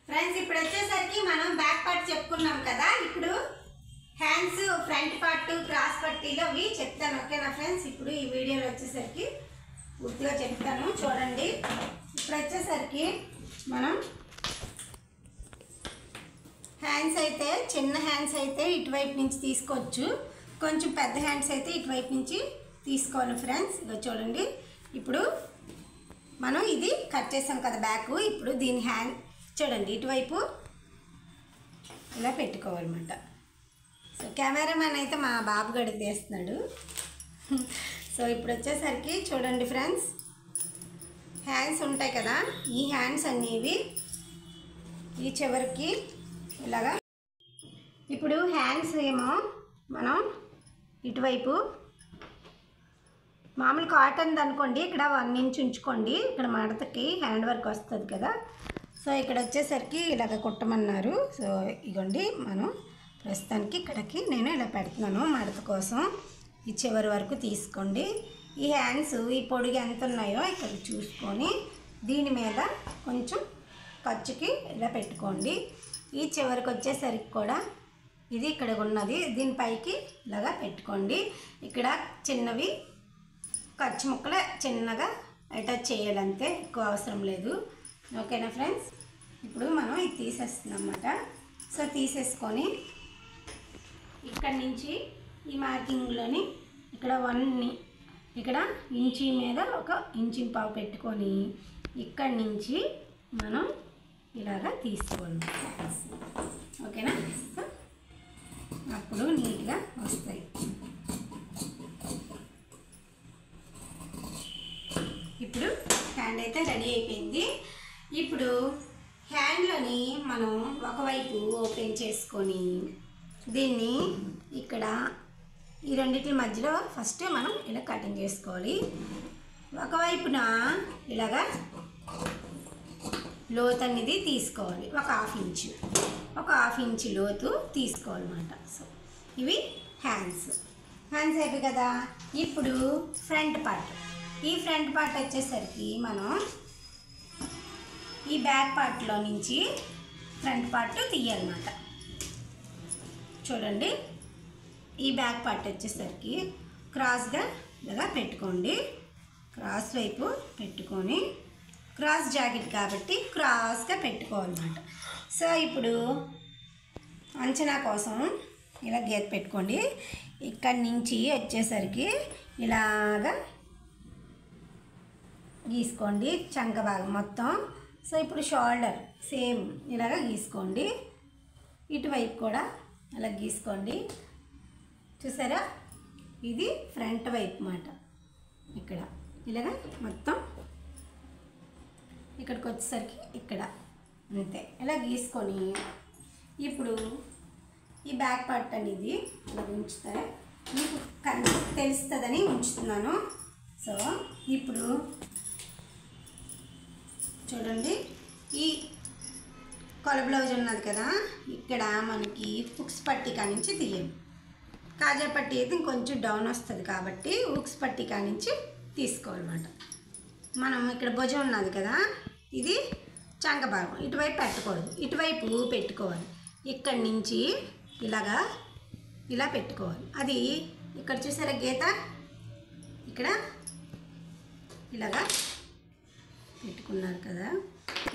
Friends ఇప్పుడు వచ్చేసరికి మనం బ్యాక్ పార్ట్ చెప్పుకున్నాం కదా. ఇప్పుడు హ్యాండ్స్ ఫ్రంట్ పార్ట్ క్రాస్ పట్టీలో అవి చెప్తాను. ఓకేనా ఫ్రెండ్స్? ఇప్పుడు ఈ వీడియోలో వచ్చేసరికి పూర్తిగా చెప్తాను, చూడండి. ఇప్పుడు వచ్చేసరికి మనం హ్యాండ్స్ అయితే చిన్న హ్యాండ్స్ అయితే ఇటువైపు నుంచి తీసుకోవచ్చు, కొంచెం పెద్ద హ్యాండ్స్ అయితే ఇటువైపు నుంచి తీసుకోవాలి ఫ్రెండ్స్. ఇక చూడండి, ఇప్పుడు మనం ఇది కట్ చేసాం కదా బ్యాక్. ఇప్పుడు దీని హ్యాండ్ చూడండి ఇటువైపు ఇలా పెట్టుకోవాలన్నమాట. సో కెమెరామ్యాన్ అయితే మా బాబు గడికి తీస్తున్నాడు. సో ఇప్పుడు వచ్చేసరికి చూడండి ఫ్రెండ్స్, హ్యాండ్స్ ఉంటాయి కదా, ఈ హ్యాండ్స్ అనేవి ఈ చివరికి ఇలాగా. ఇప్పుడు హ్యాండ్స్ ఏమో మనం ఇటువైపు మామూలు కాటన్ అనుకోండి, ఇక్కడ 1 ఇంచ్ ఉంచుకోండి. ఇక్కడ మడతకి హ్యాండ్ వర్క్ వస్తుంది కదా. సో ఇక్కడ వచ్చేసరికి ఇలాగ కుట్టమన్నారు. సో ఇగోండి, మనం ప్రస్తుతానికి ఇక్కడికి నేను ఇలా పెడుతున్నాను మడత కోసం. ఈ చివరి వరకు తీసుకోండి. ఈ హ్యాండ్స్ ఈ పొడుగు ఎంత ఉన్నాయో ఇక్కడ చూసుకొని దీని మీద కొంచెం ఖర్చుకి ఇలా పెట్టుకోండి. ఈ చివరికి వచ్చేసరికి కూడా ఇది ఇక్కడ ఉన్నది, దీనిపైకి ఇలాగా పెట్టుకోండి. ఇక్కడ చిన్నవి ఖర్చు ముక్కలు చిన్నగా అటాచ్ చేయాలంతే, ఎక్కువ అవసరం లేదు. ఓకేనా ఫ్రెండ్స్? ఇప్పుడు మనం ఇది తీసేస్తున్నాం అన్నమాట. సో తీసేసుకొని ఇక్కడ నుంచి ఈ మార్కింగ్లోని ఇక్కడ 1 ఇక్కడ ఇంచి మీద 1 ఇంచు పావు పెట్టుకొని ఇక్కడి నుంచి మనం ఇలాగా తీసుకోండి. ఓకేనా? సో అప్పుడు నీట్గా వస్తాయి. ఇప్పుడు హ్యాండ్ అయితే రెడీ అయిపోయింది. ఇప్పుడు హ్యాండ్లోని మనం ఒకవైపు ఓపెన్ చేసుకొని దీన్ని ఇక్కడ ఈ రెండింటి మధ్యలో ఫస్ట్ మనం ఇలా కటింగ్ చేసుకోవాలి. ఒకవైపున ఇలాగా లోతు అనేది తీసుకోవాలి, ఒక హాఫ్ ఇంచు లోతు తీసుకోవాలన్నమాట. సో ఇవి హ్యాండ్స్ అయిపోయి కదా. ఇప్పుడు ఫ్రంట్ పార్ట్, ఈ ఫ్రంట్ పార్ట్ వచ్చేసరికి మనం ఈ బ్యాక్ పార్ట్లో నుంచి ఫ్రంట్ పార్ట్ తీయాలన్నమాట. చూడండి, ఈ బ్యాక్ పార్ట్ వచ్చేసరికి క్రాస్గా ఇలా పెట్టుకోండి. క్రాస్ వైపు పెట్టుకొని, క్రాస్ జాకెట్ కాబట్టి క్రాస్గా పెట్టుకోవాలన్నమాట. సో ఇప్పుడు అంచనా కోసం ఇలా గీత పెట్టుకోండి. ఇక్కడి నుంచి వచ్చేసరికి ఇలాగా గీసుకోండి చంక భాగం మొత్తం. సో ఇప్పుడు షోల్డర్ సేమ్ ఇలాగా గీసుకోండి, ఇటువైపు కూడా అలా గీసుకోండి. చూసారా, ఇది ఫ్రంట్ వైపు మాట. ఇక్కడ ఇలాగా మొత్తం ఇక్కడికి వచ్చేసరికి ఇక్కడ అంతే ఇలా గీసుకొని ఇప్పుడు ఈ బ్యాక్ పార్ట్ అనేది ఇలా ఉంచుతారా, మీకు తెలుస్తుందని ఉంచుతున్నాను. సో ఇప్పుడు చూడండి, ఈ కొల బ్లౌజ్ ఉన్నది కదా, ఇక్కడ మనకి హుక్స్ పట్టీ కానించి తీయం. కాజా పట్టీ అయితే ఇంకొంచెం డౌన్ వస్తుంది కాబట్టి హుక్స్ పట్టీ కానించి తీసుకోవాలన్నమాట. మనం ఇక్కడ భుజం ఉన్నది కదా, ఇది చంక భాగం, ఇటువైపు పెట్టకూడదు, ఇటువైపు పెట్టుకోవాలి. ఇక్కడి నుంచి ఇలాగా ఇలా పెట్టుకోవాలి. అది ఇక్కడ చూసారా గీత, ఇక్కడ ఇలాగా పెట్టుకున్నారు కదా,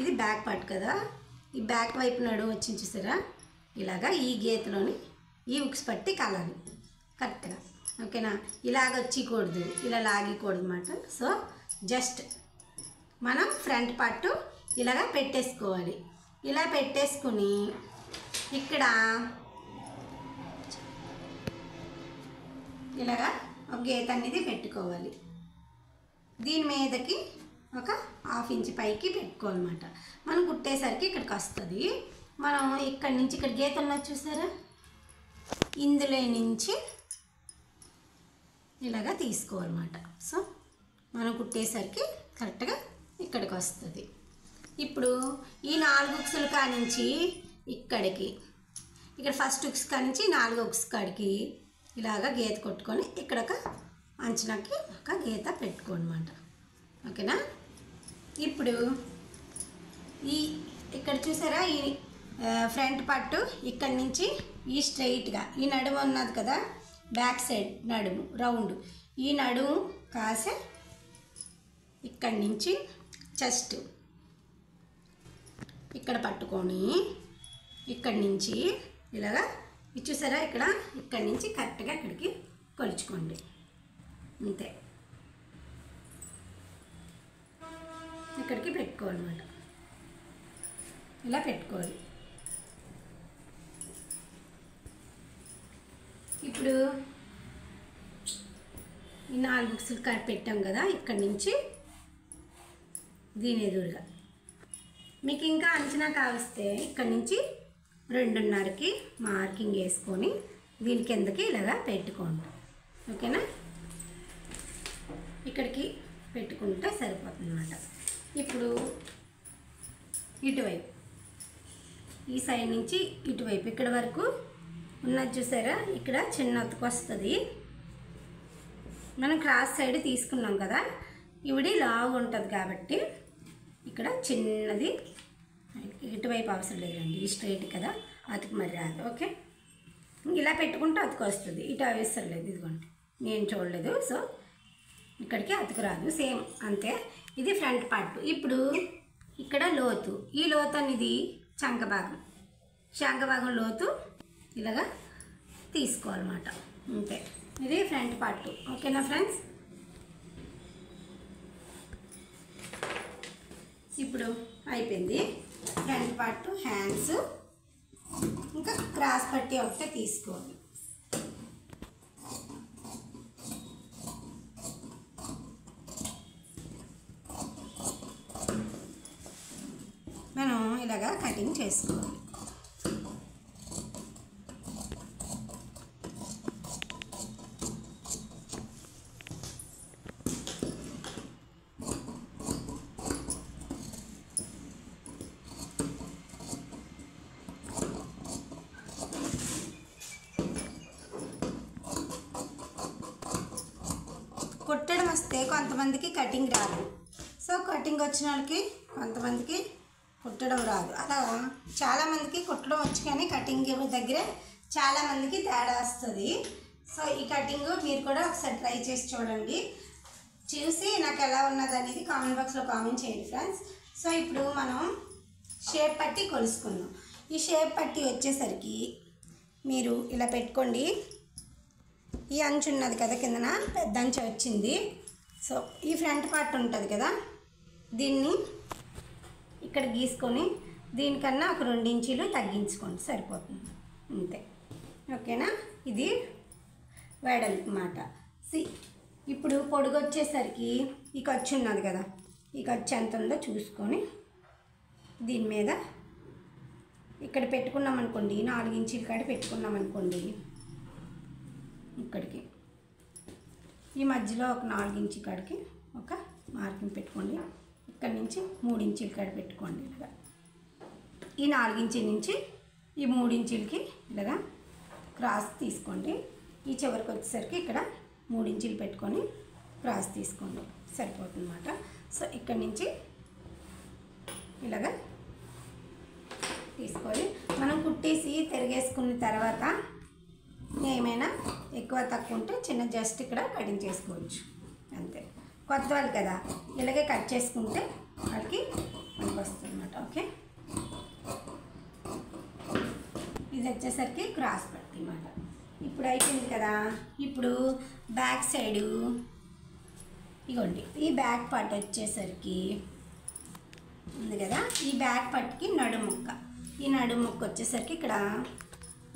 ఇది బ్యాక్ పార్ట్ కదా. ఈ బ్యాక్ వైపు నడుము వచ్చింది చూసారా, ఇలాగా ఈ గీతలోని ఈ హుక్స్ పట్టి కలాలి కరెక్ట్గా. ఓకేనా? ఇలాగ వచ్చికూడదు, ఇలా లాగకూడదు అన్నమాట. సో జస్ట్ మనం ఫ్రంట్ పార్ట్ ఇలాగా పెట్టేసుకోవాలి. ఇలా పెట్టేసుకుని ఇక్కడ ఇలాగా ఒక గీత అనేది పెట్టుకోవాలి. దీని మీదకి ఒక హాఫ్ ఇంచ్ పైకి పెట్టుకోవాలన్నమాట. మనం కుట్టేసరికి ఇక్కడికి వస్తుంది. మనం ఇక్కడి నుంచి ఇక్కడ గీత ఉన్నది చూసారా, ఇందులో నుంచి ఇలాగా తీసుకోవాలన్నమాట. సో మనం కుట్టేసరికి కరెక్ట్గా ఇక్కడికి వస్తుంది. ఇప్పుడు ఈ 4 హుక్స్ల కానించి ఇక్కడికి, ఇక్కడ ఫస్ట్ హుక్స్ కానించి 4 హుక్స్ కాడికి ఇలాగా గీత కొట్టుకొని ఇక్కడ ఒక అంచనాకి ఒక గీత పెట్టుకోనమాట. ఓకేనా? ఇప్పుడు ఈ ఇక్కడ చూసారా ఈ ఫ్రంట్ పట్టు ఇక్కడ నుంచి ఈ స్ట్రైట్గా ఈ నడుము ఉన్నది కదా, బ్యాక్ సైడ్ నడుము రౌండ్, ఈ నడుము కాసే ఇక్కడి నుంచి చెస్ట్ ఇక్కడ పట్టుకొని ఇక్కడి నుంచి ఇలాగా చూసారా ఇక్కడ ఇక్కడి నుంచి కరెక్ట్గా ఇక్కడికి కొలుచుకోండి. అంతే, ఇక్కడికి పెట్టుకోవాలన్నమాట. ఇలా పెట్టుకోవాలి. ఇప్పుడు ఈ 4 బుక్స్లు పెట్టాం కదా, ఇక్కడి నుంచి దీని ఎదురుగా మీకు ఇంకా అంచనా కావస్తే ఇక్కడి నుంచి 2.5కి మార్కింగ్ వేసుకొని దీని కిందకి ఇలాగా పెట్టుకోండి. ఓకేనా, ఇక్కడికి పెట్టుకుంటే సరిపోతుంది అన్నమాట. ఇప్పుడు ఇటువైపు ఈ సైడ్ నుంచి ఇటువైపు ఇక్కడ వరకు ఉన్నది చూసారా, ఇక్కడ చిన్న అతుకు వస్తుంది. మనం క్రాస్ సైడ్ తీసుకున్నాం కదా, ఇవిడి లావు ఉంటుంది కాబట్టి ఇక్కడ చిన్నది ఇటువైపు అవసరం లేదండి, ఈ స్ట్రైట్ కదా అతుకు మరి రాదు. ఓకే, ఇలా పెట్టుకుంటే అతుకు వస్తుంది, ఇటు అవసరం లేదు. ఇదిగోండి నేను చూడలేదు, సో ఇక్కడికి అతుకు రాదు. సేమ్ అంతే, ఇది ఫ్రంట్ పార్ట్. ఇప్పుడు ఇక్కడ లోతు, ఈ లోతు అనేది శంఖభాగం లోతు ఇలాగా తీసుకోవాలన్నమాట. అంతే, ఇది ఫ్రంట్ పార్ట్. ఓకేనా ఫ్రెండ్స్, ఇప్పుడు అయిపోయింది ఫ్రంట్ పార్ట్, హ్యాండ్స్. ఇంకా క్రాస్ పట్టి ఒకటే తీసుకోవాలి. మనం ఇలాగా కటింగ్ చేసుకోవాలి. కుట్టడం వస్తే కొంతమందికి కటింగ్ రాదు, సో కటింగ్ వచ్చిన వాళ్ళకి కొంతమందికి కుట్టడం రాదు. అలా చాలామందికి కుట్టడం వచ్చు, కానీ కటింగ్ దగ్గర చాలామందికి తేడా వస్తుంది. సో ఈ కటింగ్ మీరు కూడా ఒకసారి ట్రై చేసి చూడండి, చూసి నాకు ఎలా ఉన్నది అనేది కామెంట్ బాక్స్లో కామెంట్ చేయండి ఫ్రెండ్స్. సో ఇప్పుడు మనం షేప్ పట్టి కొలుసుకుందాం. ఈ షేప్ పట్టి వచ్చేసరికి మీరు ఇలా పెట్టుకోండి. ఈ అంచు ఉన్నది కదా కిందన, పెద్ద అంచు వచ్చింది. సో ఈ ఫ్రంట్ పార్ట్ ఉంటుంది కదా, దీన్ని ఇక్కడ గీసుకొని దీనికన్నా ఒక 2 ఇంచీలు తగ్గించుకోండి, సరిపోతుంది. అంతే, ఓకేనా. ఇది వెడల్పు మాట. ఇప్పుడు పొడుగు వచ్చేసరికి ఈ ఖర్చు ఉన్నది కదా, ఈ ఖర్చు ఎంత ఉందో చూసుకొని దీని మీద ఇక్కడ పెట్టుకున్నాం అనుకోండి, 4 ఇంచీల కాడ పెట్టుకున్నాం అనుకోండి, ఇక్కడికి ఈ మధ్యలో ఒక 4 ఇంచు కాడికి ఒక మార్కింగ్ పెట్టుకోండి. ఇక్కడ నుంచి 3 ఇంచీల కాడ పెట్టుకోండి. ఇలాగా ఈ 4 ఇంచుల నుంచి ఈ 3 ఇంచులకి ఇలాగా క్రాస్ తీసుకోండి. ఈ చివరికి వచ్చేసరికి ఇక్కడ 3 ఇంచులు పెట్టుకొని క్రాస్ తీసుకోండి, సరిపోతుంది అన్నమాట. సో ఇక్కడ నుంచి ఇలాగా తీసుకొని మనం కుట్టేసి తిరిగేసుకున్న తర్వాత ఏమైనా ఎక్కువ తక్కువ ఉంటే చిన్న జస్ట్ ఇక్కడ కటింగ్ చేసుకోవచ్చు. అంతే, కొత్త వాళ్ళు కదా ఇలాగే కట్ చేసుకుంటే వాళ్ళకి మనకు వస్తుంది అన్నమాట. ఓకే, ఇది వచ్చేసరికి క్రాస్ పట్టి అన్నమాట. ఇప్పుడు అయిపోయింది కదా. ఇప్పుడు బ్యాక్ సైడు ఇగోండి, ఈ బ్యాక్ పార్ట్ వచ్చేసరికి ఉంది కదా, ఈ బ్యాక్ పార్ట్కి నడుముక్క, ఈ నడుముక్క వచ్చేసరికి ఇక్కడ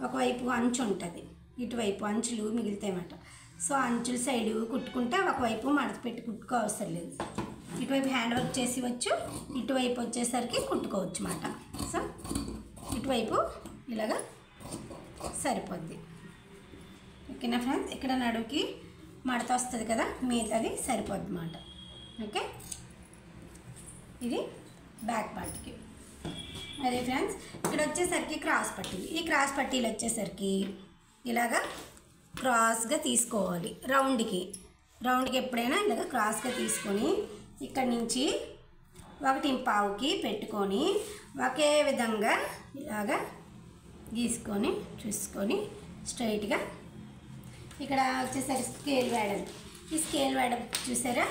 ఒకవైపు అంచు ఉంటుంది, ఇటువైపు అంచులు మిగులుతాయన్నమాట. సో అంచుల సైడు కుట్టుకుంటే ఒకవైపు మడత పెట్టి కుట్టుకో అవసరం లేదు. ఇటువైపు హ్యాండ్ వర్క్ చేసి వచ్చు, ఇటువైపు వచ్చేసరికి కుట్టుకోవచ్చు అన్నమాట. సో ఇటువైపు ఇలాగా సరిపోద్ది. ఓకేనా ఫ్రెండ్స్, ఇక్కడ నడుకి మడత వస్తుంది కదా, మిగతాది సరిపోద్ది అన్నమాట. ఓకే, ఇది బ్యాక్ పార్ట్కి. అదే ఫ్రెండ్స్, ఇక్కడ వచ్చేసరికి క్రాస్ పట్టీలు. ఈ క్రాస్ పట్టీలు వచ్చేసరికి ఇలాగా క్రాస్గా తీసుకోవాలి. రౌండ్కి ఎప్పుడైనా ఇలాగ క్రాస్గా తీసుకొని ఇక్కడి నుంచి 1.25కి పెట్టుకొని ఒకే విధంగా ఇలాగా గీసుకొని చూసుకొని స్ట్రైట్గా ఇక్కడ వచ్చేసరికి స్కేల్ వెడల్పు, ఈ స్కేల్ వెడల్పు చూసారా,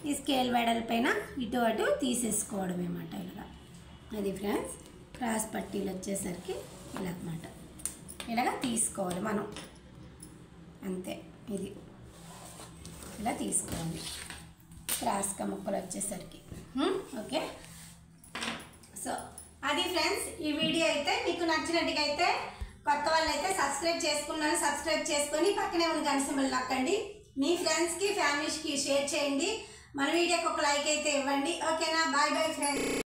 ఈ స్కేల్ వెడల్పు పైన ఇటు అటు తీసేసుకోవడం అన్నమాట. ఇలాగా అది ఫ్రెండ్స్ క్రాస్ పట్టీలు వచ్చేసరికి ఇలా అన్నమాట, ఇలాగ తీసుకోవాలి మనం అంతే. ఇది ఇలా తీసుకోవాలి క్రాస్గా ముక్కలు వచ్చేసరికి. ఓకే, సో అది ఫ్రెండ్స్ ఈ వీడియో అయితే మీకు నచ్చినట్టుగా అయితే కొత్త వాళ్ళు అయితే సబ్స్క్రైబ్ చేసుకొని పక్కనే ఉన్న గంట సింబల్ నొక్కండి. మీ ఫ్రెండ్స్కి ఫ్యామిలీస్కి షేర్ చేయండి. మన వీడియోకి ఒక లైక్ అయితే ఇవ్వండి. ఓకేనా, బాయ్ బాయ్ ఫ్రెండ్స్.